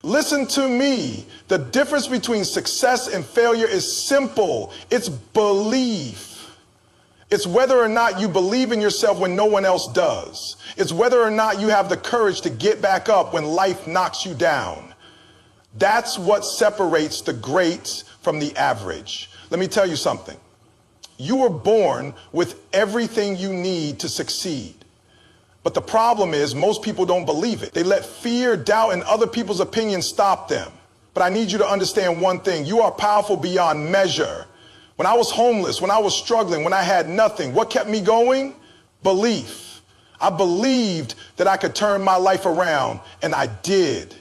Listen to me. The difference between success and failure is simple. It's belief. It's whether or not you believe in yourself when no one else does. It's whether or not you have the courage to get back up when life knocks you down. That's what separates the greats from the average. Let me tell you something. You were born with everything you need to succeed. But the problem is most people don't believe it. They let fear, doubt, and other people's opinions stop them. But I need you to understand one thing. You are powerful beyond measure. When I was homeless, when I was struggling, when I had nothing, what kept me going? Belief. I believed that I could turn my life around, and I did.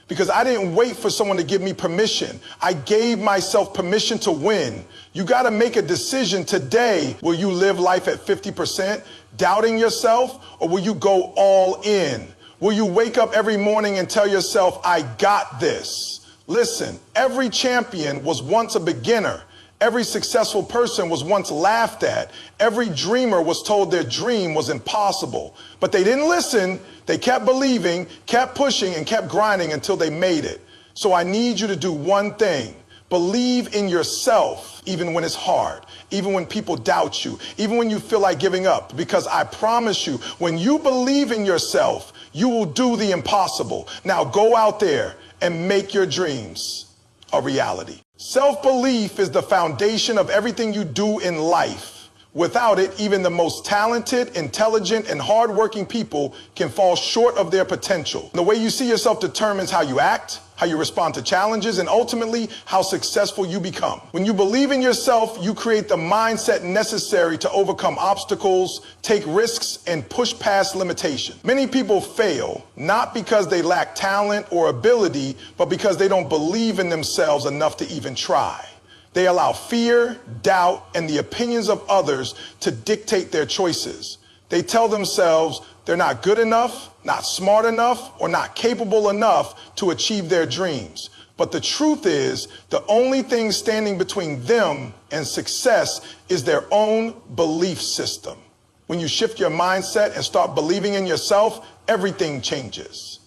Because I didn't wait for someone to give me permission. I gave myself permission to win. You got to make a decision today. Will you live life at 50%, doubting yourself, or will you go all in? Will you wake up every morning and tell yourself, I got this? Listen, every champion was once a beginner. Every successful person was once laughed at. Every dreamer was told their dream was impossible. But they didn't listen. They kept believing, kept pushing, and kept grinding until they made it. So I need you to do one thing. Believe in yourself, even when it's hard, even when people doubt you, even when you feel like giving up. Because I promise you, when you believe in yourself, you will do the impossible. Now go out there and make your dreams a reality. Self-belief is the foundation of everything you do in life. Without it, even the most talented, intelligent, and hardworking people can fall short of their potential. The way you see yourself determines how you act, how you respond to challenges, and ultimately how successful you become. When you believe in yourself, you create the mindset necessary to overcome obstacles, take risks, and push past limitations. Many people fail not because they lack talent or ability, but because they don't believe in themselves enough to even try. They allow fear, doubt, and the opinions of others to dictate their choices. They tell themselves they're not good enough, not smart enough, or not capable enough to achieve their dreams. But the truth is, the only thing standing between them and success is their own belief system. When you shift your mindset and start believing in yourself, everything changes.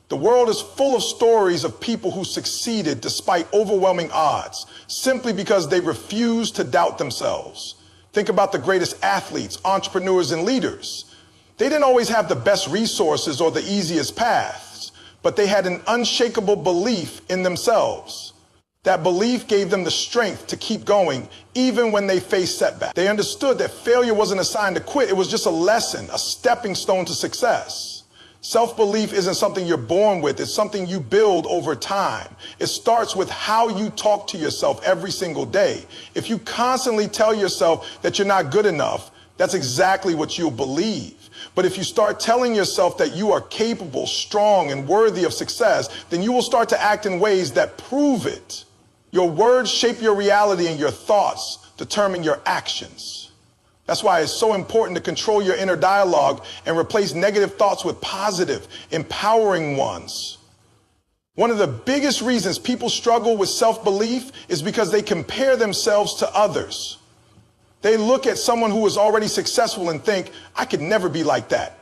The world is full of stories of people who succeeded despite overwhelming odds, simply because they refused to doubt themselves. Think about the greatest athletes, entrepreneurs, and leaders. They didn't always have the best resources or the easiest paths, but they had an unshakable belief in themselves. That belief gave them the strength to keep going, even when they faced setbacks. They understood that failure wasn't a sign to quit. It was just a lesson, a stepping stone to success. Self-belief isn't something you're born with. It's something you build over time. It starts with how you talk to yourself every single day. If you constantly tell yourself that you're not good enough, that's exactly what you'll believe. But if you start telling yourself that you are capable, strong, and worthy of success, then you will start to act in ways that prove it. Your words shape your reality, and your thoughts determine your actions. That's why it's so important to control your inner dialogue and replace negative thoughts with positive, empowering ones. One of the biggest reasons people struggle with self-belief is because they compare themselves to others. They look at someone who is already successful and think, I could never be like that.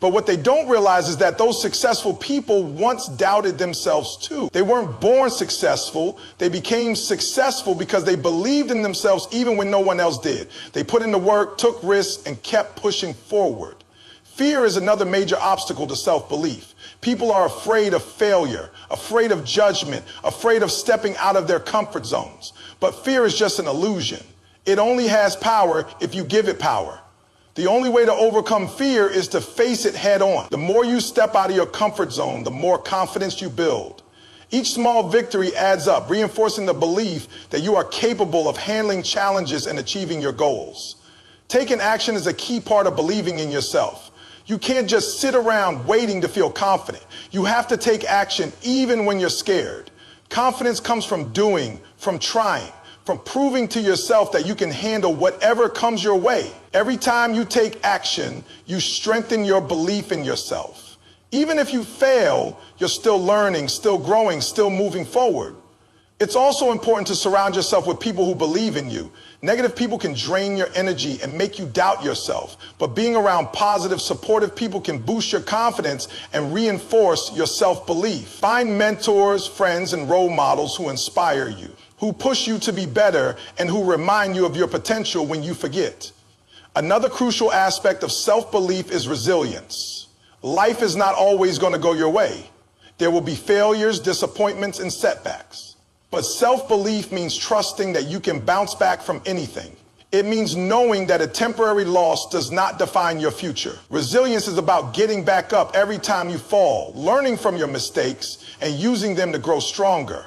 But what they don't realize is that those successful people once doubted themselves too. They weren't born successful. They became successful because they believed in themselves even when no one else did. They put in the work, took risks, and kept pushing forward. Fear is another major obstacle to self-belief. People are afraid of failure, afraid of judgment, afraid of stepping out of their comfort zones. But fear is just an illusion. It only has power if you give it power. The only way to overcome fear is to face it head on. The more you step out of your comfort zone, the more confidence you build. Each small victory adds up, reinforcing the belief that you are capable of handling challenges and achieving your goals. Taking action is a key part of believing in yourself. You can't just sit around waiting to feel confident. You have to take action even when you're scared. Confidence comes from doing, from trying, from proving to yourself that you can handle whatever comes your way. Every time you take action, you strengthen your belief in yourself. Even if you fail, you're still learning, still growing, still moving forward. It's also important to surround yourself with people who believe in you. Negative people can drain your energy and make you doubt yourself, but being around positive, supportive people can boost your confidence and reinforce your self-belief. Find mentors, friends, and role models who inspire you, who push you to be better, and who remind you of your potential when you forget. Another crucial aspect of self-belief is resilience. Life is not always going to go your way. There will be failures, disappointments, and setbacks. But self-belief means trusting that you can bounce back from anything. It means knowing that a temporary loss does not define your future. Resilience is about getting back up every time you fall, learning from your mistakes, and using them to grow stronger.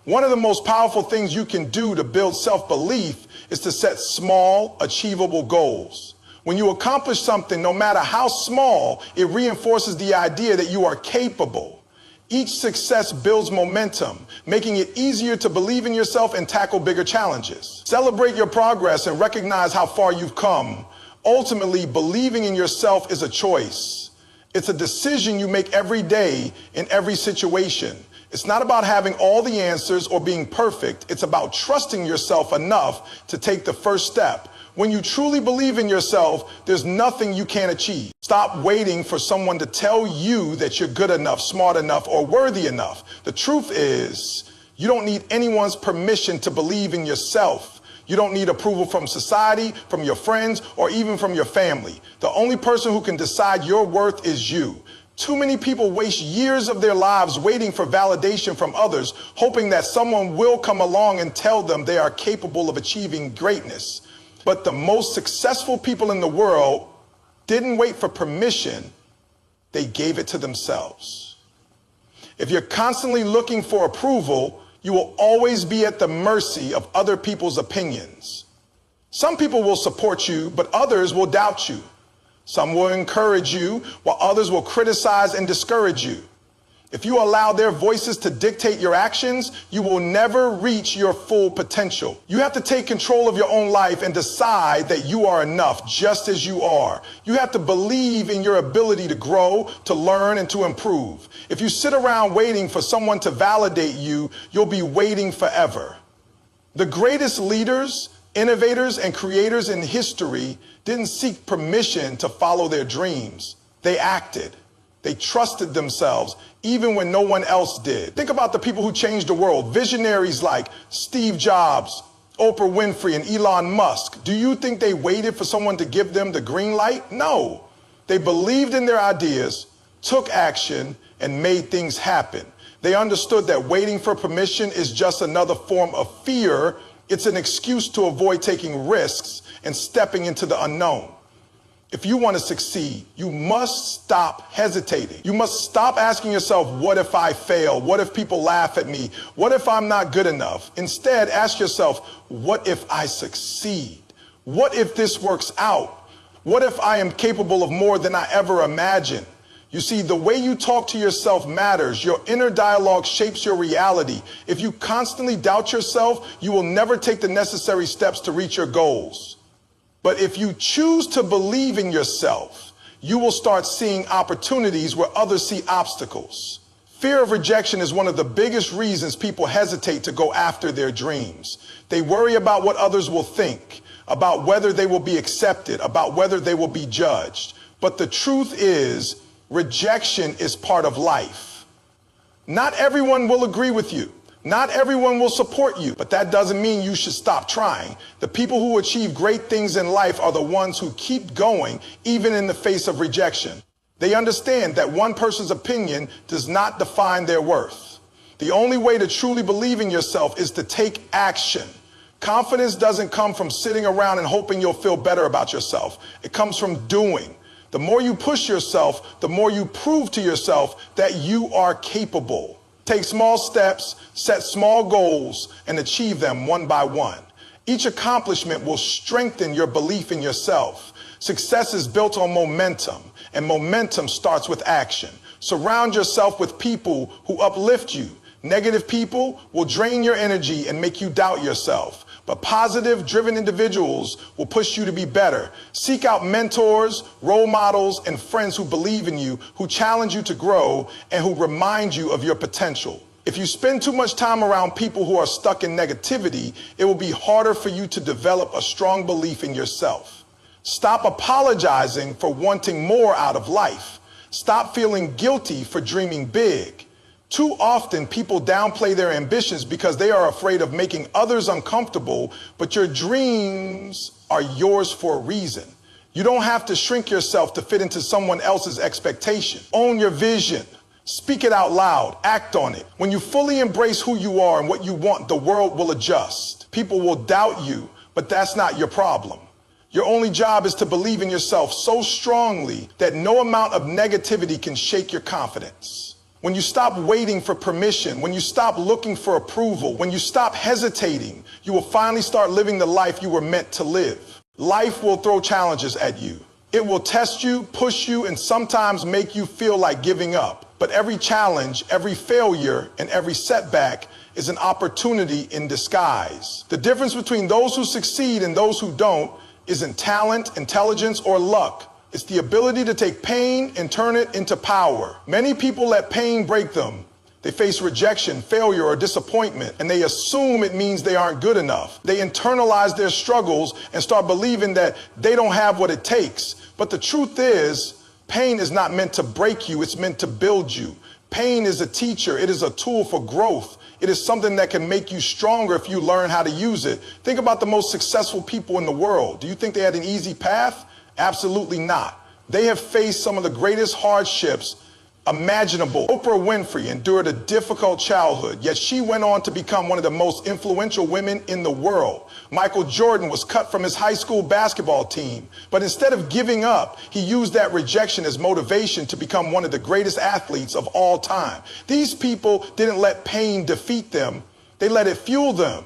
One of the most powerful things you can do to build self-belief is to set small, achievable goals. When you accomplish something, no matter how small, it reinforces the idea that you are capable. Each success builds momentum, making it easier to believe in yourself and tackle bigger challenges. Celebrate your progress and recognize how far you've come. Ultimately, believing in yourself is a choice. It's a decision you make every day in every situation. It's not about having all the answers or being perfect. It's about trusting yourself enough to take the first step. When you truly believe in yourself, there's nothing you can't achieve. Stop waiting for someone to tell you that you're good enough, smart enough, or worthy enough. The truth is, you don't need anyone's permission to believe in yourself. You don't need approval from society, from your friends, or even from your family. The only person who can decide your worth is you. Too many people waste years of their lives waiting for validation from others, hoping that someone will come along and tell them they are capable of achieving greatness. But the most successful people in the world didn't wait for permission, they gave it to themselves. If you're constantly looking for approval, you will always be at the mercy of other people's opinions. Some people will support you, but others will doubt you. Some will encourage you, while others will criticize and discourage you. If you allow their voices to dictate your actions, you will never reach your full potential. You have to take control of your own life and decide that you are enough just as you are. You have to believe in your ability to grow, to learn, and to improve. If you sit around waiting for someone to validate you, you'll be waiting forever. The greatest leaders, innovators, and creators in history didn't seek permission to follow their dreams. They acted. They trusted themselves even when no one else did. Think about the people who changed the world. Visionaries like Steve Jobs, Oprah Winfrey, and Elon Musk. Do you think they waited for someone to give them the green light? No. They believed in their ideas, took action, and made things happen. They understood that waiting for permission is just another form of fear. It's an excuse to avoid taking risks and stepping into the unknown. If you want to succeed, you must stop hesitating. You must stop asking yourself, what if I fail? What if people laugh at me? What if I'm not good enough? Instead, ask yourself, what if I succeed? What if this works out? What if I am capable of more than I ever imagined? You see, the way you talk to yourself matters. Your inner dialogue shapes your reality. If you constantly doubt yourself, you will never take the necessary steps to reach your goals. But if you choose to believe in yourself, you will start seeing opportunities where others see obstacles. Fear of rejection is one of the biggest reasons people hesitate to go after their dreams. They worry about what others will think, about whether they will be accepted, about whether they will be judged. But the truth is, rejection is part of life. Not everyone will agree with you. Not everyone will support you, but that doesn't mean you should stop trying. The people who achieve great things in life are the ones who keep going, even in the face of rejection. They understand that one person's opinion does not define their worth. The only way to truly believe in yourself is to take action. Confidence doesn't come from sitting around and hoping you'll feel better about yourself. It comes from doing. The more you push yourself, the more you prove to yourself that you are capable. Take small steps, set small goals, and achieve them one by one. Each accomplishment will strengthen your belief in yourself. Success is built on momentum, and momentum starts with action. Surround yourself with people who uplift you. Negative people will drain your energy and make you doubt yourself. But positive, driven individuals will push you to be better. Seek out mentors, role models, and friends who believe in you, who challenge you to grow, and who remind you of your potential. If you spend too much time around people who are stuck in negativity, it will be harder for you to develop a strong belief in yourself. Stop apologizing for wanting more out of life. Stop feeling guilty for dreaming big. Too often, people downplay their ambitions because they are afraid of making others uncomfortable, but your dreams are yours for a reason. You don't have to shrink yourself to fit into someone else's expectation. Own your vision. Speak it out loud. Act on it. When you fully embrace who you are and what you want, the world will adjust. People will doubt you, but that's not your problem. Your only job is to believe in yourself so strongly that no amount of negativity can shake your confidence. When you stop waiting for permission, when you stop looking for approval, when you stop hesitating, you will finally start living the life you were meant to live. Life will throw challenges at you. It will test you, push you, and sometimes make you feel like giving up. But every challenge, every failure, and every setback is an opportunity in disguise. The difference between those who succeed and those who don't isn't talent, intelligence, or luck. It's the ability to take pain and turn it into power. Many people let pain break them. They face rejection, failure, or disappointment, and they assume it means they aren't good enough. They internalize their struggles and start believing that they don't have what it takes. But the truth is, pain is not meant to break you, it's meant to build you. Pain is a teacher, it is a tool for growth. It is something that can make you stronger if you learn how to use it. Think about the most successful people in the world. Do you think they had an easy path? Absolutely not. They have faced some of the greatest hardships imaginable. Oprah Winfrey endured a difficult childhood, yet she went on to become one of the most influential women in the world. Michael Jordan was cut from his high school basketball team, but instead of giving up, he used that rejection as motivation to become one of the greatest athletes of all time. These people didn't let pain defeat them, they let it fuel them.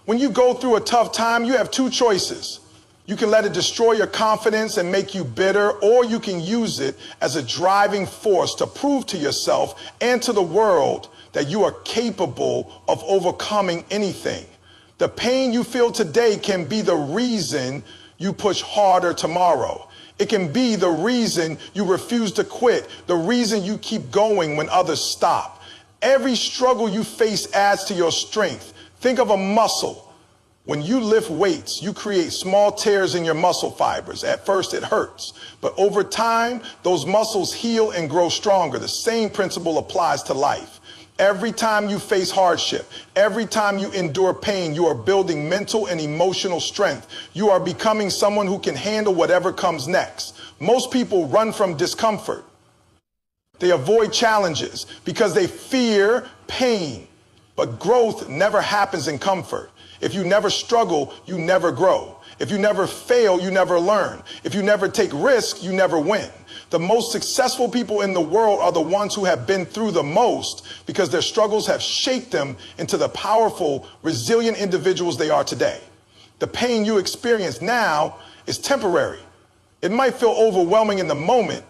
When you go through a tough time, you have two choices. You can let it destroy your confidence and make you bitter, or you can use it as a driving force to prove to yourself and to the world that you are capable of overcoming anything. The pain you feel today can be the reason you push harder tomorrow. It can be the reason you refuse to quit, the reason you keep going when others stop. Every struggle you face adds to your strength. Think of a muscle. When you lift weights, you create small tears in your muscle fibers. At first it hurts, but over time, those muscles heal and grow stronger. The same principle applies to life. Every time you face hardship, every time you endure pain, you are building mental and emotional strength. You are becoming someone who can handle whatever comes next. Most people run from discomfort. They avoid challenges because they fear pain. But growth never happens in comfort. If you never struggle, you never grow. If you never fail, you never learn. If you never take risks, you never win. The most successful people in the world are the ones who have been through the most because their struggles have shaped them into the powerful, resilient individuals they are today. The pain you experience now is temporary. It might feel overwhelming in the moment,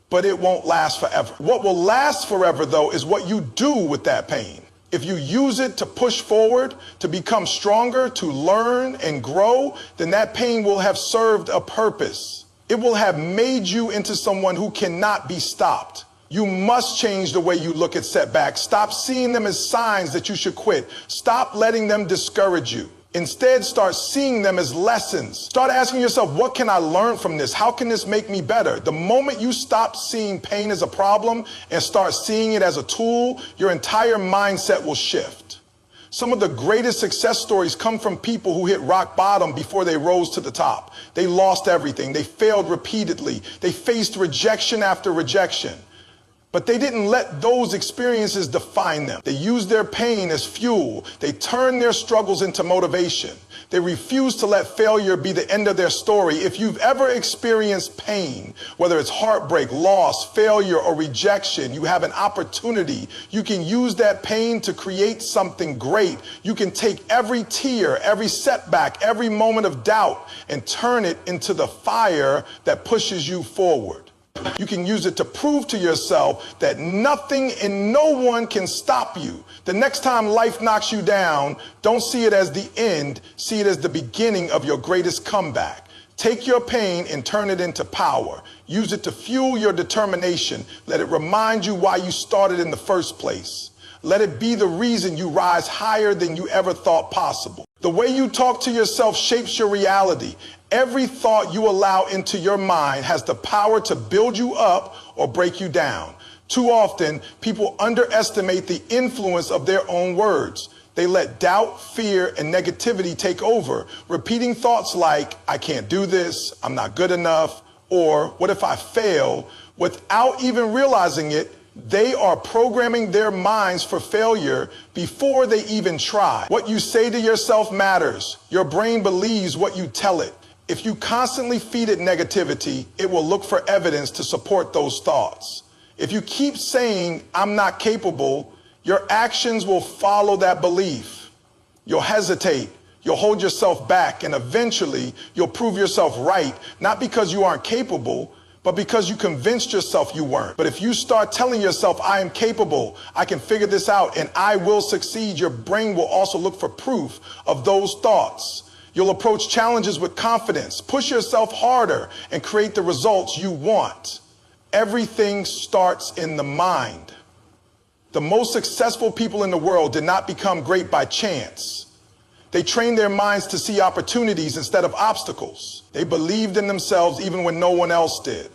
but it won't last forever. What will last forever, though, is what you do with that pain. If you use it to push forward, to become stronger, to learn and grow, then that pain will have served a purpose. It will have made you into someone who cannot be stopped. You must change the way you look at setbacks. Stop seeing them as signs that you should quit. Stop letting them discourage you. Instead, start seeing them as lessons. Start asking yourself, what can I learn from this? How can this make me better? The moment you stop seeing pain as a problem and start seeing it as a tool, your entire mindset will shift. Some of the greatest success stories come from people who hit rock bottom before they rose to the top. They lost everything. They failed repeatedly. They faced rejection after rejection. But they didn't let those experiences define them. They used their pain as fuel. They turned their struggles into motivation. They refused to let failure be the end of their story. If you've ever experienced pain, whether it's heartbreak, loss, failure, or rejection, you have an opportunity. You can use that pain to create something great. You can take every tear, every setback, every moment of doubt, and turn it into the fire that pushes you forward. You can use it to prove to yourself that nothing and no one can stop you. The next time life knocks you down, don't see it as the end, see it as the beginning of your greatest comeback. Take your pain and turn it into power. Use it to fuel your determination. Let it remind you why you started in the first place. Let it be the reason you rise higher than you ever thought possible. The way you talk to yourself shapes your reality. Every thought you allow into your mind has the power to build you up or break you down. Too often, people underestimate the influence of their own words. They let doubt, fear, and negativity take over, repeating thoughts like, I can't do this, I'm not good enough, or what if I fail? Without even realizing it, they are programming their minds for failure before they even try. What you say to yourself matters. Your brain believes what you tell it. If you constantly feed it negativity, it will look for evidence to support those thoughts. If you keep saying, I'm not capable, your actions will follow that belief. You'll hesitate, you'll hold yourself back, and eventually you'll prove yourself right, not because you aren't capable, but because you convinced yourself you weren't. But if you start telling yourself, I am capable, I can figure this out, and I will succeed, your brain will also look for proof of those thoughts. You'll approach challenges with confidence, push yourself harder, and create the results you want. Everything starts in the mind. The most successful people in the world did not become great by chance. They trained their minds to see opportunities instead of obstacles. They believed in themselves even when no one else did.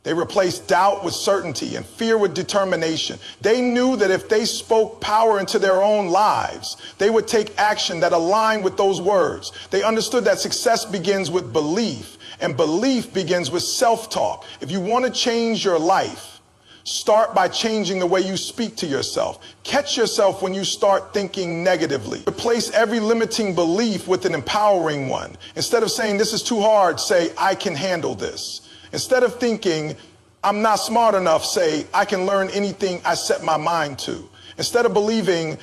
They replaced doubt with certainty and fear with determination. They knew that if they spoke power into their own lives, they would take action that aligned with those words. They understood that success begins with belief, and belief begins with self-talk. If you want to change your life, start by changing the way you speak to yourself. Catch yourself when you start thinking negatively. Replace every limiting belief with an empowering one. Instead of saying, this is too hard, say, I can handle this. Instead of thinking, I'm not smart enough, say, I can learn anything I set my mind to. Instead of believing,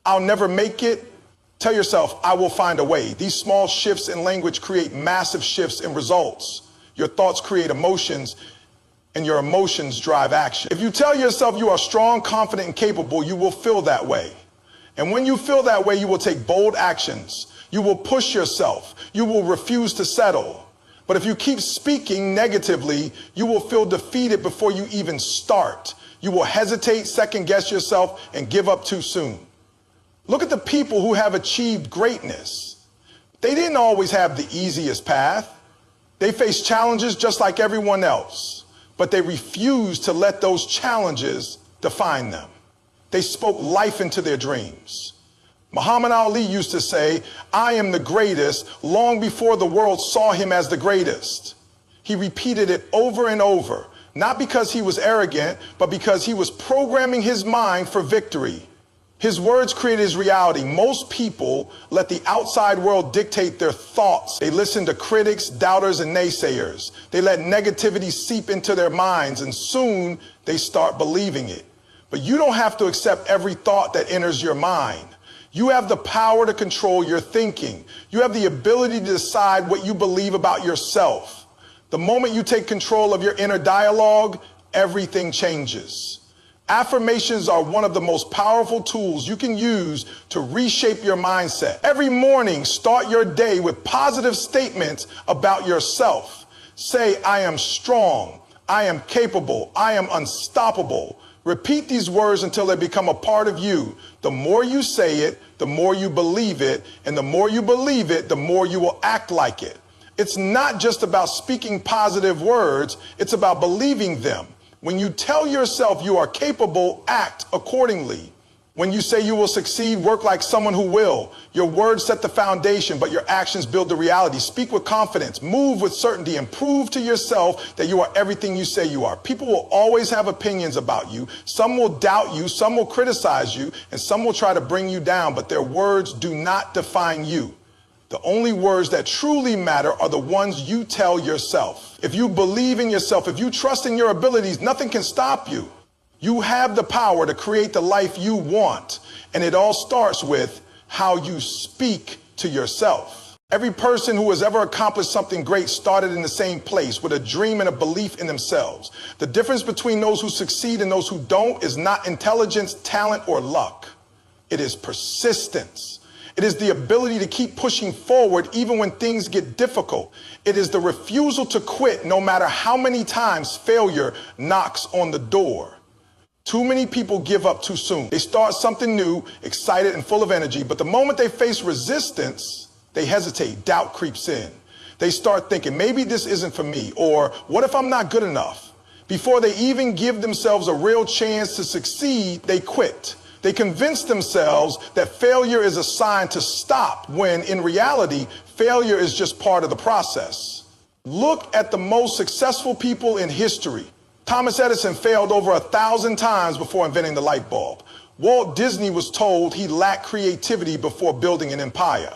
I'll never make it, tell yourself, I will find a way. These small shifts in language create massive shifts in results. Your thoughts create emotions, and your emotions drive action. If you tell yourself you are strong, confident, and capable, you will feel that way. And when you feel that way, you will take bold actions. You will push yourself. You will refuse to settle. But if you keep speaking negatively, you will feel defeated before you even start. You will hesitate, second guess yourself, and give up too soon. Look at the people who have achieved greatness. They didn't always have the easiest path. They faced challenges just like everyone else, but they refused to let those challenges define them. They spoke life into their dreams. Muhammad Ali used to say, I am the greatest, long before the world saw him as the greatest. He repeated it over and over, not because he was arrogant, but because he was programming his mind for victory. His words created his reality. Most people let the outside world dictate their thoughts. They listen to critics, doubters, and naysayers. They let negativity seep into their minds, and soon they start believing it. But you don't have to accept every thought that enters your mind. You have the power to control your thinking. You have the ability to decide what you believe about yourself. The moment you take control of your inner dialogue, everything changes. Affirmations are one of the most powerful tools you can use to reshape your mindset. Every morning, start your day with positive statements about yourself. Say, I am strong, I am capable, I am unstoppable. Repeat these words until they become a part of you. The more you say it, the more you believe it, and the more you believe it, the more you will act like it. It's not just about speaking positive words, it's about believing them. When you tell yourself you are capable, act accordingly. When you say you will succeed, work like someone who will. Your words set the foundation, but your actions build the reality. Speak with confidence, move with certainty, and prove to yourself that you are everything you say you are. People will always have opinions about you. Some will doubt you, some will criticize you, and some will try to bring you down, but their words do not define you. The only words that truly matter are the ones you tell yourself. If you believe in yourself, if you trust in your abilities, nothing can stop you. You have the power to create the life you want, and it all starts with how you speak to yourself. Every person who has ever accomplished something great started in the same place with a dream and a belief in themselves. The difference between those who succeed and those who don't is not intelligence, talent, or luck. It is persistence. It is the ability to keep pushing forward even when things get difficult. It is the refusal to quit no matter how many times failure knocks on the door. Too many people give up too soon. They start something new, excited and full of energy, but the moment they face resistance, they hesitate, doubt creeps in. They start thinking, maybe this isn't for me, or what if I'm not good enough? Before they even give themselves a real chance to succeed, they quit. They convince themselves that failure is a sign to stop, when in reality, failure is just part of the process. Look at the most successful people in history. Thomas Edison failed over 1,000 times before inventing the light bulb. Walt Disney was told he lacked creativity before building an empire.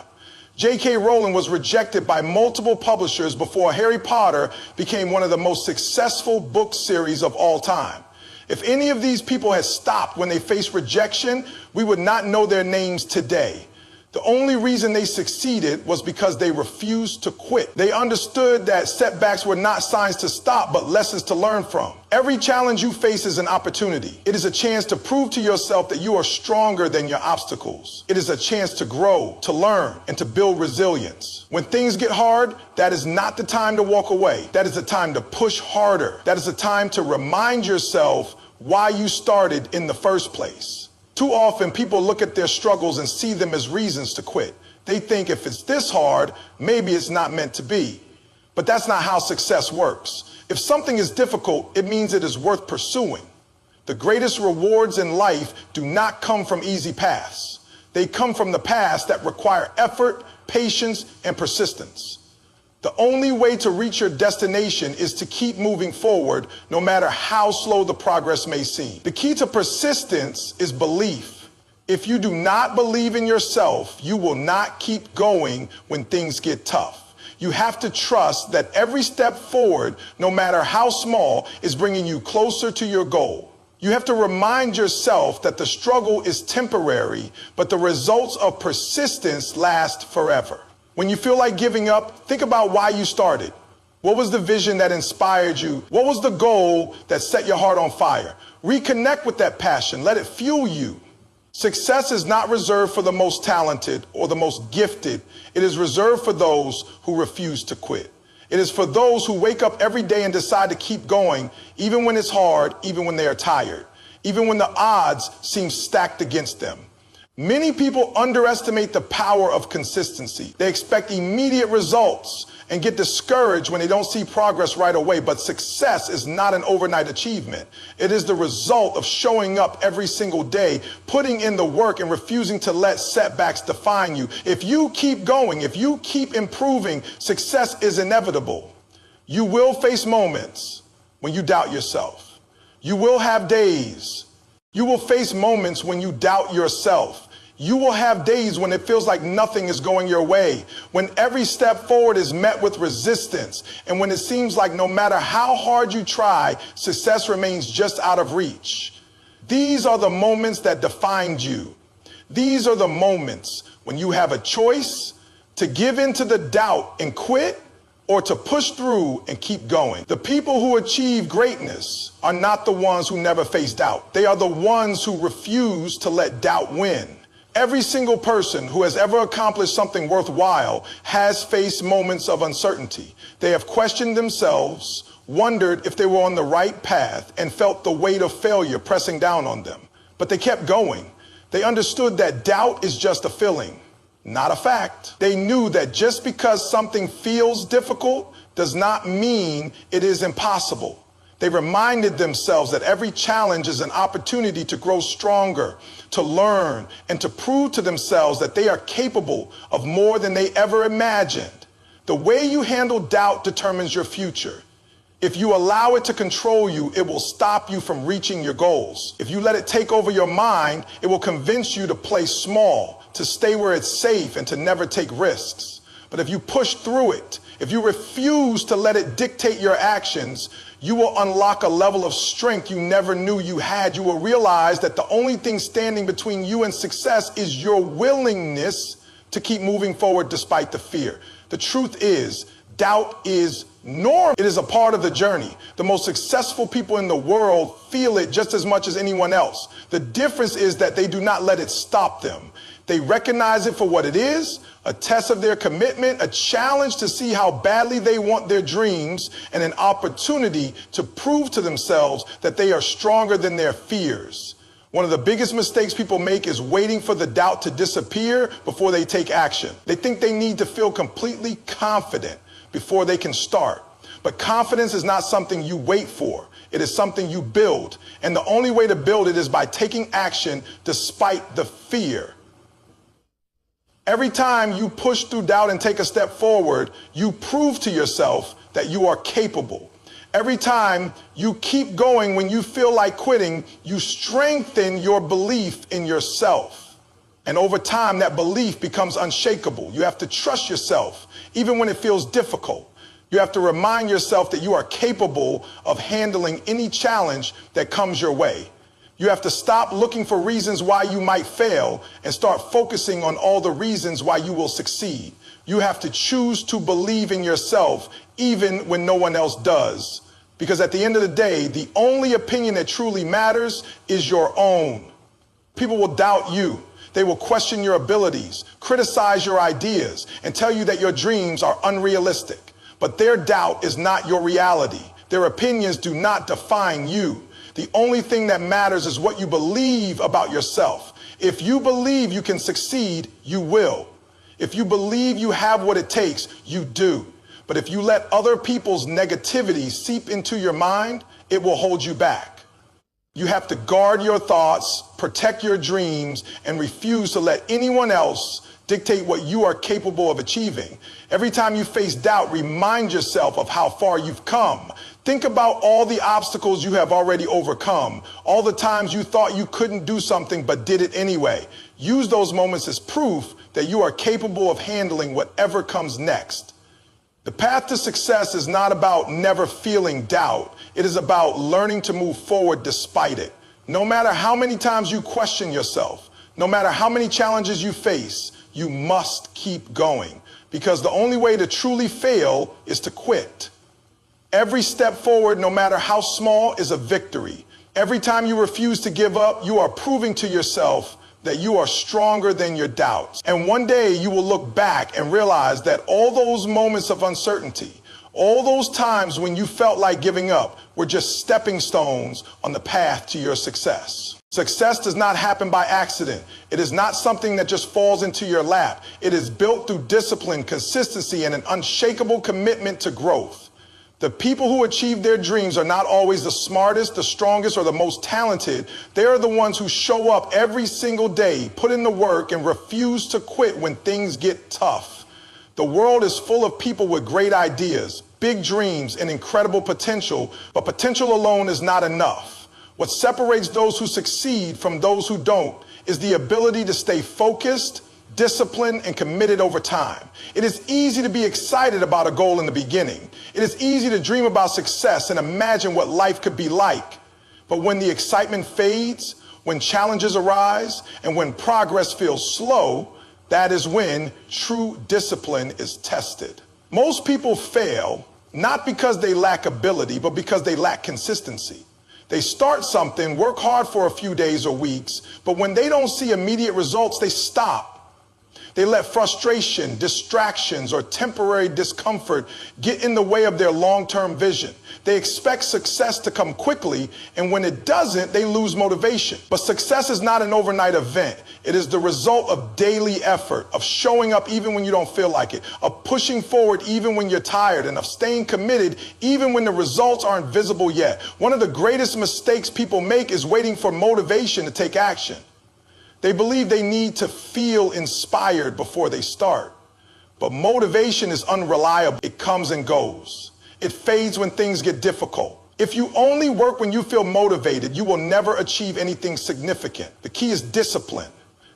J.K. Rowling was rejected by multiple publishers before Harry Potter became one of the most successful book series of all time. If any of these people had stopped when they faced rejection, we would not know their names today. The only reason they succeeded was because they refused to quit. They understood that setbacks were not signs to stop, but lessons to learn from. Every challenge you face is an opportunity. It is a chance to prove to yourself that you are stronger than your obstacles. It is a chance to grow, to learn, and to build resilience. When things get hard, that is not the time to walk away. That is the time to push harder. That is the time to remind yourself why you started in the first place. Too often, people look at their struggles and see them as reasons to quit. They think if it's this hard, maybe it's not meant to be. But that's not how success works. If something is difficult, it means it is worth pursuing. The greatest rewards in life do not come from easy paths. They come from the paths that require effort, patience, and persistence. The only way to reach your destination is to keep moving forward, no matter how slow the progress may seem. The key to persistence is belief. If you do not believe in yourself, you will not keep going when things get tough. You have to trust that every step forward, no matter how small, is bringing you closer to your goal. You have to remind yourself that the struggle is temporary, but the results of persistence last forever. When you feel like giving up, think about why you started. What was the vision that inspired you? What was the goal that set your heart on fire? Reconnect with that passion. Let it fuel you. Success is not reserved for the most talented or the most gifted. It is reserved for those who refuse to quit. It is for those who wake up every day and decide to keep going, even when it's hard, even when they are tired, even when the odds seem stacked against them. Many people underestimate the power of consistency. They expect immediate results and get discouraged when they don't see progress right away. But success is not an overnight achievement. It is the result of showing up every single day, putting in the work, and refusing to let setbacks define you. If you keep going, if you keep improving, success is inevitable. You will face moments when you doubt yourself. You will have days. You will face moments when you doubt yourself. You will have days when it feels like nothing is going your way, when every step forward is met with resistance, and when it seems like no matter how hard you try, success remains just out of reach. These are the moments that defined you. These are the moments when you have a choice to give in to the doubt and quit, or to push through and keep going. The people who achieve greatness are not the ones who never face doubt. They are the ones who refuse to let doubt win. Every single person who has ever accomplished something worthwhile has faced moments of uncertainty. They have questioned themselves, wondered if they were on the right path, and felt the weight of failure pressing down on them. But they kept going. They understood that doubt is just a feeling, not a fact. They knew that just because something feels difficult does not mean it is impossible. They reminded themselves that every challenge is an opportunity to grow stronger, to learn, and to prove to themselves that they are capable of more than they ever imagined. The way you handle doubt determines your future. If you allow it to control you, it will stop you from reaching your goals. If you let it take over your mind, it will convince you to play small, to stay where it's safe, and to never take risks. But if you push through it, if you refuse to let it dictate your actions, you will unlock a level of strength you never knew you had. You will realize that the only thing standing between you and success is your willingness to keep moving forward despite the fear. The truth is, doubt is normal. It is a part of the journey. The most successful people in the world feel it just as much as anyone else. The difference is that they do not let it stop them. They recognize it for what it is, a test of their commitment, a challenge to see how badly they want their dreams, and an opportunity to prove to themselves that they are stronger than their fears. One of the biggest mistakes people make is waiting for the doubt to disappear before they take action. They think they need to feel completely confident before they can start. But confidence is not something you wait for. It is something you build. And the only way to build it is by taking action despite the fear. Every time you push through doubt and take a step forward, you prove to yourself that you are capable. Every time you keep going when you feel like quitting, you strengthen your belief in yourself. And over time, that belief becomes unshakable. You have to trust yourself, even when it feels difficult. You have to remind yourself that you are capable of handling any challenge that comes your way. You have to stop looking for reasons why you might fail and start focusing on all the reasons why you will succeed. You have to choose to believe in yourself even when no one else does. Because at the end of the day, the only opinion that truly matters is your own. People will doubt you. They will question your abilities, criticize your ideas, and tell you that your dreams are unrealistic. But their doubt is not your reality. Their opinions do not define you. The only thing that matters is what you believe about yourself. If you believe you can succeed, you will. If you believe you have what it takes, you do. But if you let other people's negativity seep into your mind, it will hold you back. You have to guard your thoughts, protect your dreams, and refuse to let anyone else dictate what you are capable of achieving. Every time you face doubt, remind yourself of how far you've come. Think about all the obstacles you have already overcome, all the times you thought you couldn't do something but did it anyway. Use those moments as proof that you are capable of handling whatever comes next. The path to success is not about never feeling doubt. It is about learning to move forward despite it. No matter how many times you question yourself, no matter how many challenges you face, you must keep going, because the only way to truly fail is to quit. Every step forward, no matter how small, is a victory. Every time you refuse to give up, you are proving to yourself that you are stronger than your doubts. And one day you will look back and realize that all those moments of uncertainty, all those times when you felt like giving up, were just stepping stones on the path to your success. Success does not happen by accident. It is not something that just falls into your lap. It is built through discipline, consistency, and an unshakable commitment to growth. The people who achieve their dreams are not always the smartest, the strongest, or the most talented. They are the ones who show up every single day, put in the work, and refuse to quit when things get tough. The world is full of people with great ideas, big dreams, and incredible potential, but potential alone is not enough. What separates those who succeed from those who don't is the ability to stay focused, disciplined, and committed over time. It is easy to be excited about a goal in the beginning. It is easy to dream about success and imagine what life could be like. But when the excitement fades, when challenges arise, and when progress feels slow, that is when true discipline is tested. Most people fail not because they lack ability, but because they lack consistency. They start something, work hard for a few days or weeks, but when they don't see immediate results, they stop. They let frustration, distractions, or temporary discomfort get in the way of their long-term vision. They expect success to come quickly, and when it doesn't, they lose motivation. But success is not an overnight event. It is the result of daily effort, of showing up even when you don't feel like it, of pushing forward even when you're tired, and of staying committed even when the results aren't visible yet. One of the greatest mistakes people make is waiting for motivation to take action. They believe they need to feel inspired before they start. But motivation is unreliable. It comes and goes. It fades when things get difficult. If you only work when you feel motivated, you will never achieve anything significant. The key is discipline,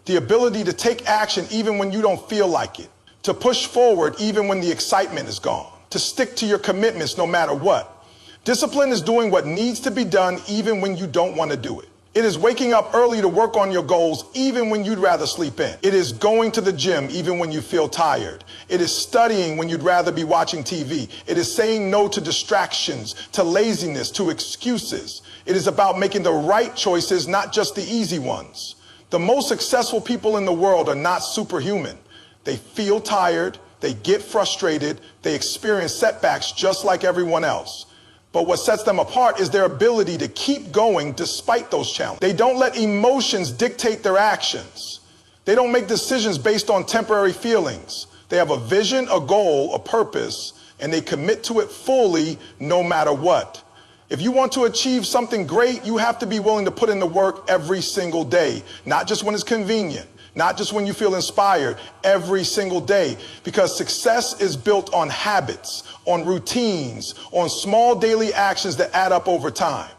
the ability to take action even when you don't feel like it, to push forward even when the excitement is gone, to stick to your commitments no matter what. Discipline is doing what needs to be done even when you don't want to do it. It is waking up early to work on your goals even when you'd rather sleep in. It is going to the gym even when you feel tired. It is studying when you'd rather be watching TV. It is saying no to distractions, to laziness, to excuses. It is about making the right choices, not just the easy ones. The most successful people in the world are not superhuman. They feel tired, they get frustrated, they experience setbacks just like everyone else. But what sets them apart is their ability to keep going despite those challenges. They don't let emotions dictate their actions. They don't make decisions based on temporary feelings. They have a vision, a goal, a purpose, and they commit to it fully no matter what. If you want to achieve something great, you have to be willing to put in the work every single day, not just when it's convenient, not just when you feel inspired, every single day. Because success is built on habits, on routines, on small daily actions that add up over time.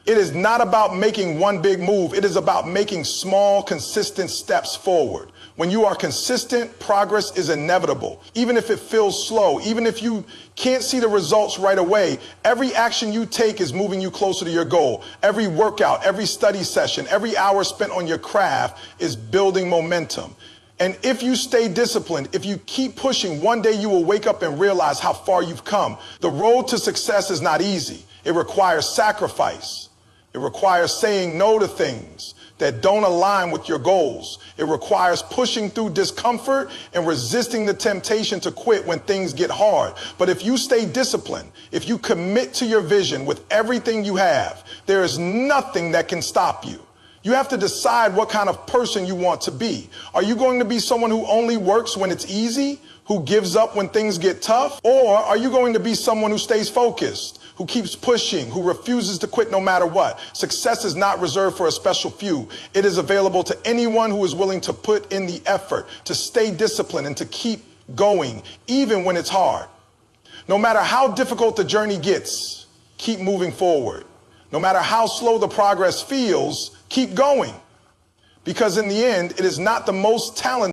It is not about making one big move. It is about making small, consistent steps forward. When you are consistent, progress is inevitable. Even if it feels slow, even if you can't see the results right away, every action you take is moving you closer to your goal. Every workout, every study session, every hour spent on your craft is building momentum. And if you stay disciplined, if you keep pushing, one day you will wake up and realize how far you've come. The road to success is not easy. It requires sacrifice. It requires saying no to things that don't align with your goals. It requires pushing through discomfort and resisting the temptation to quit when things get hard. But if you stay disciplined, if you commit to your vision with everything you have, there is nothing that can stop you. You have to decide what kind of person you want to be. Are you going to be someone who only works when it's easy, who gives up when things get tough? Or are you going to be someone who stays focused, who keeps pushing, who refuses to quit no matter what? Success is not reserved for a special few. It is available to anyone who is willing to put in the effort, to stay disciplined and to keep going, even when it's hard. No matter how difficult the journey gets, keep moving forward. No matter how slow the progress feels, keep going. Because in the end, it is not the most talented